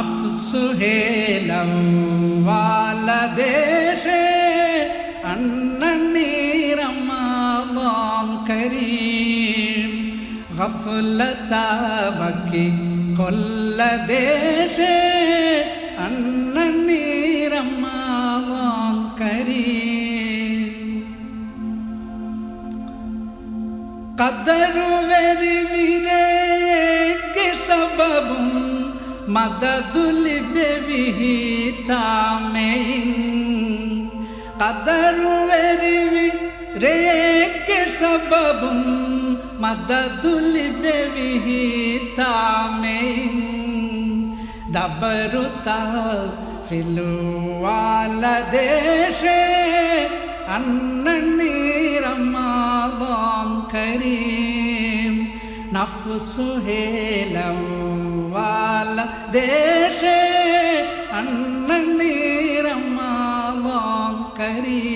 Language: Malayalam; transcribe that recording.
നഫ്സുഹേലം വാലദേശേ അണ്ണീറമാവാം കരീം ഗഫ്ലതാവക്കി കൊല്ലദേശേ അണ്ണീറമാവാം കരീം ഖദറുവരിവിരേക്ക് സബബും മദദുലിബിഹിതാമയിൻ ഖദറുവരിവിരേക്ക് സബബും മദദുലിബിഹിതാമയിൻ ദബറുത ഫിലുവാലദേശേ അണ്ണീറമാവാം കരീം നഫ്സുഹേലം വാലദേശേ അണ്ണീറമാവാം കരീം